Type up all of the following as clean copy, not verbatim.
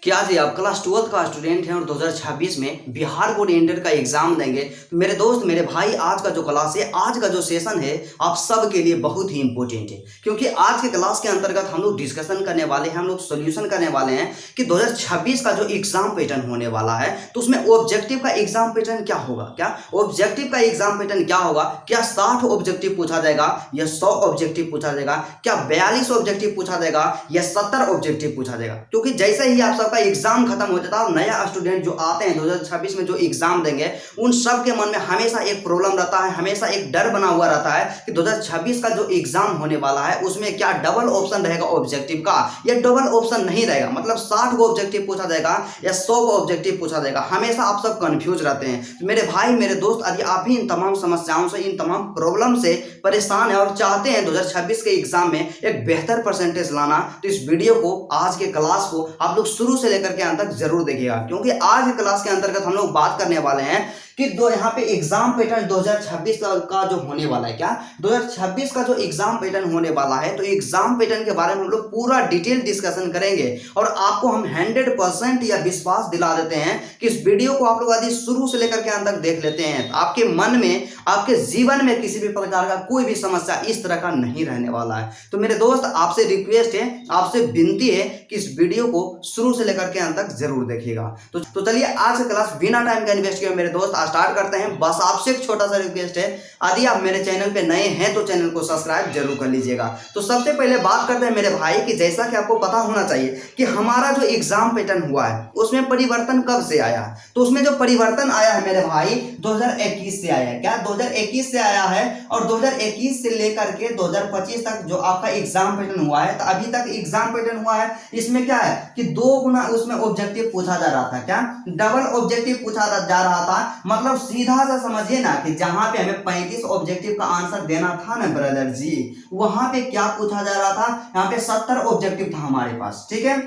क्या जी आप class 12th का स्टूडेंट हैं और 2026 में बिहार बोर्ड इंटर का एग्जाम देंगे। तो मेरे दोस्त मेरे भाई आज का जो क्लास है, आज का जो सेशन है, आप सब के लिए बहुत ही इंपॉर्टेंट है, क्योंकि आज के क्लास के अंतर्गत हम लोग डिस्कशन करने वाले हैं, हम लोग सोल्यूशन करने वाले हैं कि 2026 का जो एग्जाम पैटर्न होने वाला है, तो उसमें ऑब्जेक्टिव का एग्जाम पैटर्न क्या होगा। क्या ऑब्जेक्टिव का एग्जाम पैटर्न क्या होगा? क्या 60 ऑब्जेक्टिव पूछा जाएगा या 100 ऑब्जेक्टिव पूछा जाएगा? क्या 42 ऑब्जेक्टिव पूछा जाएगा या 70 ऑब्जेक्टिव पूछा जाएगा? क्योंकि जैसे ही आप सबका एग्जाम खत्म हो जाता है और नया स्टूडेंट जो आते हैं 2026 में जो एग्जाम देंगे, उन सब के मन में हमेशा एक प्रॉब्लम रहता है, हमेशा एक डर बना हुआ रहता है कि 2026 का जो एग्जाम होने वाला है उसमें क्या डबल ऑप्शन रहेगा ऑब्जेक्टिव का या डबल ऑप्शन नहीं रहेगा, मतलब 60 को ऑब्जेक्टिव पूछा जाएगा या 100 को ऑब्जेक्टिव पूछा जाएगा। हमेशा आप सब कंफ्यूज रहते हैं। तो मेरे भाई मेरे दोस्त, यदि आप भी इन तमाम समस्याओं से, इन तमाम प्रॉब्लम से परेशान है और चाहते हैं 2026 के एग्जाम में एक बेहतर परसेंटेज लाना, तो इस वीडियो को, आज के क्लास को आप लोग शुरू से लेकर के अंत तक जरूर देखिएगा, क्योंकि आज के क्लास के अंतर्गत हम लोग बात करने वाले हैं कि यहाँ पे एग्जाम पैटर्न 2026 का जो होने वाला है, क्या 2026 का जो एग्जाम पैटर्न होने वाला है, तो एग्जाम पैटर्न के बारे में हम लोग पूरा डिटेल डिस्कशन करेंगे और आपको हम 100% या विश्वास दिला देते हैं कि इस वीडियो को आप लोग यदि शुरू से लेकर के अंत तक देख लेते हैं तो आपके मन में, आपके जीवन में किसी भी प्रकार का कोई भी समस्या इस तरह का नहीं रहने वाला है। तो मेरे दोस्त, आपसे रिक्वेस्ट है, आपसे विनती है कि इस वीडियो को शुरू से लेकर के अंत तक जरूर देखिएगा। तो चलिए आज का क्लास बिना टाइम का इन्वेस्ट किए मेरे दोस्त स्टार्ट करते हैं। बस आपसे एक छोटा सा रिक्वेस्ट है, यदि आप मेरे चैनल पे नए हैं तो चैनल को सब्सक्राइब जरूर कर लीजिएगा। तो सबसे पहले बात करते हैं मेरे भाई कि जैसा कि आपको पता होना चाहिए कि हमारा जो एग्जाम पैटर्न हुआ है उसमें परिवर्तन कब से आया। तो उसमें जो परिवर्तन आया है मेरे भाई 2021 से आया है। क्या 2021 से आया है और 2021 से लेकर के 2025 तक जो आपका एग्जाम पैटर्न हुआ है, तो अभी तक एग्जाम पैटर्न हुआ है, इसमें क्या है कि 2 गुना उसमें ऑब्जेक्टिव पूछा जा रहा था। क्या डबल ऑब्जेक्टिव पूछा जा रहा था, मतलब सीधा सा समझिए ना कि जहां पे हमें 35 ऑब्जेक्टिव का आंसर देना था ना ब्रदर जी, वहां पे क्या पूछा जा रहा था, यहाँ पे 70 ऑब्जेक्टिव था हमारे पास। ठीक है,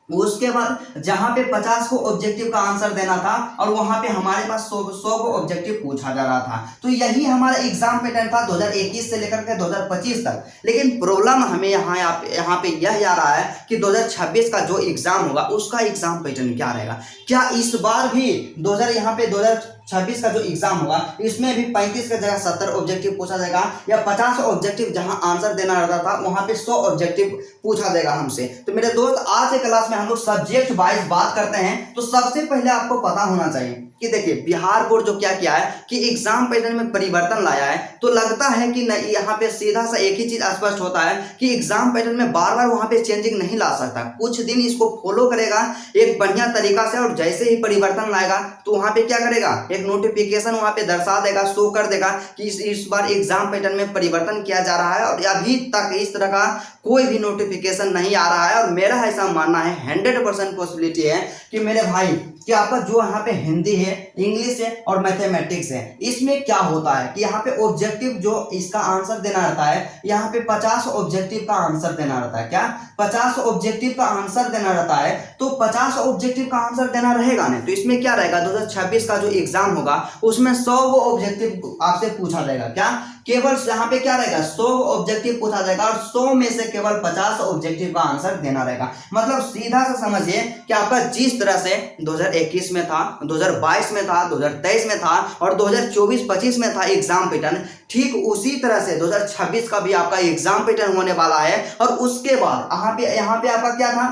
उसके बाद जहां पे 50 को ऑब्जेक्टिव का आंसर देना था और वहां पे हमारे पास 100 को ऑब्जेक्टिव पूछा जा रहा था। तो यही हमारा एग्जाम पैटर्न था 2021 से लेकर के 2025 तक। लेकिन प्रॉब्लम हमें यहाँ पे यह आ रहा है कि 2026 का जो एग्जाम होगा उसका एग्जाम पैटर्न क्या रहेगा। क्या इस बार भी 2026 का जो एग्जाम होगा इसमें भी 35 की जगह 70 ऑब्जेक्टिव पूछा जाएगा या 50 ऑब्जेक्टिव जहां आंसर देना रहता था वहां पे 100 ऑब्जेक्टिव पूछा जाएगा हमसे। तो मेरे दोस्त, आज के क्लास में हम लोग सब्जेक्ट वाइज बात करते हैं। तो सबसे पहले आपको पता होना चाहिए कि देखिए बिहार बोर्ड जो क्या किया है कि एग्जाम पैटर्न में परिवर्तन लाया है। तो लगता है कि नहीं, यहाँ पे सीधा सा एक ही चीज स्पष्ट होता है कि एग्जाम पैटर्न में बार बार वहां पे चेंजिंग नहीं ला सकता। कुछ दिन इसको फॉलो करेगा एक बढ़िया तरीका से और जैसे ही परिवर्तन लाएगा तो वहां पे क्या करेगा, एक नोटिफिकेशन वहां पे दर्शा देगा, शो कर देगा कि इस बार एग्जाम पैटर्न में परिवर्तन किया जा रहा है। और अभी तक इस तरह का कोई भी नोटिफिकेशन नहीं आ रहा है और मेरा ऐसा मानना है 100% पॉसिबिलिटी है कि मेरे भाई कि आपका जो यहाँ पे हिंदी है, इंग्लिश है और मैथमेटिक्स है, इसमें क्या होता है कि यहाँ पे ऑब्जेक्टिव जो इसका आंसर देना रहता है, यहाँ पे 50 ऑब्जेक्टिव का आंसर देना रहता है। क्या 50 ऑब्जेक्टिव का आंसर देना रहता है, तो 50 ऑब्जेक्टिव का आंसर देना रहेगा नहीं। तो इसमें क्या रहेगा, 2026 का जो एग्जाम होगा उसमें 100 ऑब्जेक्टिव आपसे पूछा जाएगा। क्या केवल यहाँ पे क्या रहेगा, 100 ऑब्जेक्टिव पूछा जाएगा और 100 में से केवल 50 ऑब्जेक्टिव का आंसर देना रहेगा। मतलब सीधा सा समझिए कि आपका जिस तरह से 2021 में था, 2022 में था, 2023 में था और 2024-25 में था एग्जाम पैटर्न, ठीक उसी तरह से 2026 का भी आपका एग्जाम पैटर्न होने वाला है। और उसके बाद यहाँ पे आपका क्या था,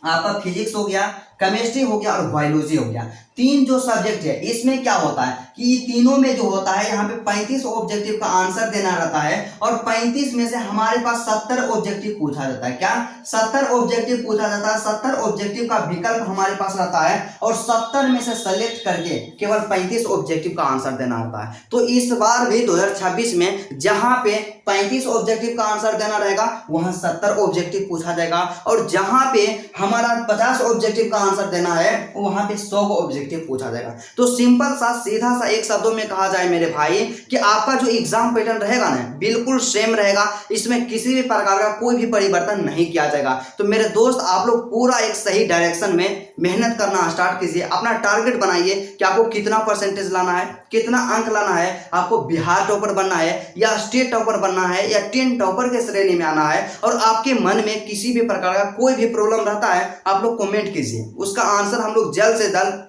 आपका फिजिक्स हो गया, केमिस्ट्री हो गया और बायोलॉजी हो गया। 3 जो सब्जेक्ट है इसमें क्या होता है कि ये तीनों में जो होता है यहाँ पे 35 ऑब्जेक्टिव का आंसर देना रहता है और 35 में से हमारे पास 70 ऑब्जेक्टिव पूछा जाता है। क्या 70 ऑब्जेक्टिव पूछा जाता है, 70 ऑब्जेक्टिव का विकल्प हमारे पास रहता है और 70 में से सेलेक्ट करके केवल 35 ऑब्जेक्टिव का आंसर देना रहता है। तो इस बार भी 2026 में जहां पे 35 ऑब्जेक्टिव का आंसर देना रहेगा वहां 70 ऑब्जेक्टिव पूछा जाएगा और जहां पे हमारा 50 ऑब्जेक्टिव का आंसर देना है, वहां पे 100 को ऑब्जेक्टिव पूछा जाएगा। तो सिंपल सा सीधा सा एक शब्दों में कहा जाए मेरे भाई कि आपका जो एग्जाम पैटर्न रहेगा ना बिल्कुल सेम रहेगा, इसमें किसी भी प्रकार का कोई भी परिवर्तन नहीं किया जाएगा। तो मेरे दोस्त आप लोग पूरा एक सही डायरेक्शन में मेहनत करना स्टार्ट कीजिए, अपना टारगेट बनाइए कि आपको कितना परसेंटेज लाना है, कितना अंक लाना है, आपको बिहार टॉपर बनना है या स्टेट टॉपर बनना है या 10 टॉपर के श्रेणी में आना है। और आपके मन में किसी भी प्रकार का कोई भी प्रॉब्लम रहता है आप लोग कमेंट कीजिए, उसका आंसर हम लोग जल्द से जल्द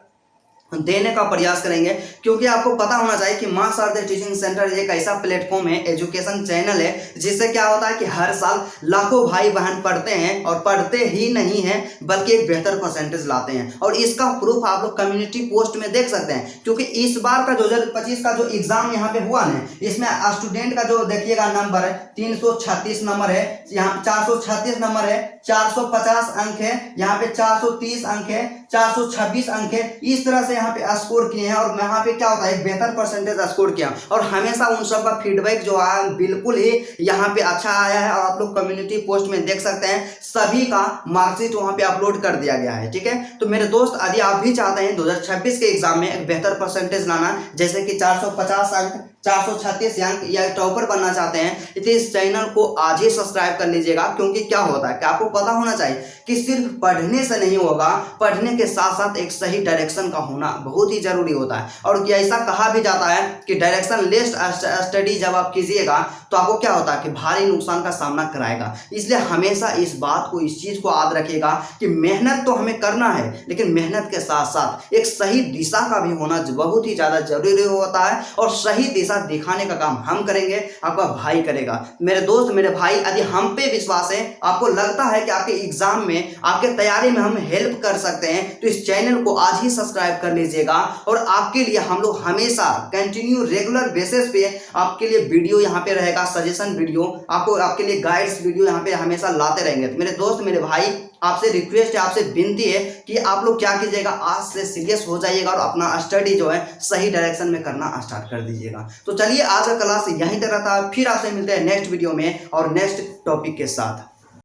देने का प्रयास करेंगे। क्योंकि आपको पता होना चाहिए कि मां शारदा टीचिंग सेंटर एक ऐसा प्लेटफॉर्म है, एजुकेशन चैनल है, जिससे क्या होता है कि हर साल लाखों भाई बहन पढ़ते हैं और पढ़ते ही नहीं हैं बल्कि एक बेहतर परसेंटेज लाते हैं। और इसका प्रूफ आप लोग कम्युनिटी पोस्ट में देख सकते हैं। क्योंकि इस बार का 2025 का जो एग्जाम यहाँ पे हुआ ना, इसमें स्टूडेंट का जो देखिएगा नंबर है 336 नंबर है, यहाँ 436 नंबर है, 450 अंक है, यहाँ पे 430 अंक है, 426 अंक है। इस तरह से यहाँ पे स्कोर किए हैं और यहाँ पे क्या होता है बेहतर परसेंटेज स्कोर किया। और हमेशा उन सब का फीडबैक जो आया बिल्कुल ही यहाँ पे अच्छा आया है। और आप लोग कम्युनिटी पोस्ट में देख सकते हैं सभी का मार्कशीट वहाँ पे अपलोड कर दिया गया है। ठीक है, तो मेरे दोस्त यदि आप भी चाहते हैं 2026 के एग्जाम में एक बेहतर परसेंटेज लाना, जैसे कि 450 अंक, 436 अंक या टॉपर बनना चाहते हैं, तो इस चैनल को आज ही सब्सक्राइब कर लीजिएगा। क्योंकि क्या होता है कि आपको पता होना चाहिए कि सिर्फ पढ़ने से नहीं होगा, पढ़ने के साथ साथ एक सही डायरेक्शन का होना बहुत ही जरूरी होता है। और ऐसा कहा भी जाता है कि डायरेक्शन लेस स्टडी जब आप कीजिएगा तो आपको क्या होता है कि भारी नुकसान का सामना कराएगा। इसलिए हमेशा इस बात को, इस चीज को याद रखिएगा कि मेहनत तो हमें करना है, लेकिन मेहनत के साथ साथ एक सही दिशा का भी होना बहुत ही ज्यादा जरूरी होता है। और सही दिशा दिखाने का काम हम करेंगे, आपका भाई करेगा। मेरे दोस्त, मेरे भाई, यदि हम पे विश्वास है, आपको लगता है कि आपके एग्जाम में, आपके तैयारी में हम हेल्प कर सकते हैं, तो इस चैनल को आज ही सब्सक्राइब कर लीजिएगा। और आपके लिए हम लोग हमेशा कंटिन्यू रेगुलर बेसिस पे आपके लिए वीडियो यहाँ पे रहेगा, सजेशन वीडियो, आपको आपके लिए गाइड्स वीडियो यहाँ पे हमेशा लाते रहेंगे। तो मेरे दोस्त, मेरे भाई, आपसे रिक्वेस्ट है, आपसे विनती है कि आप लोग क्या कीजिएगा, आज से सीरियस हो जाइएगा और अपना स्टडी जो है सही डायरेक्शन में करना स्टार्ट कर दीजिएगा। तो चलिए आज का क्लास यहीं तक रहता है, फिर आपसे मिलते हैं नेक्स्ट वीडियो में और नेक्स्ट टॉपिक के साथ।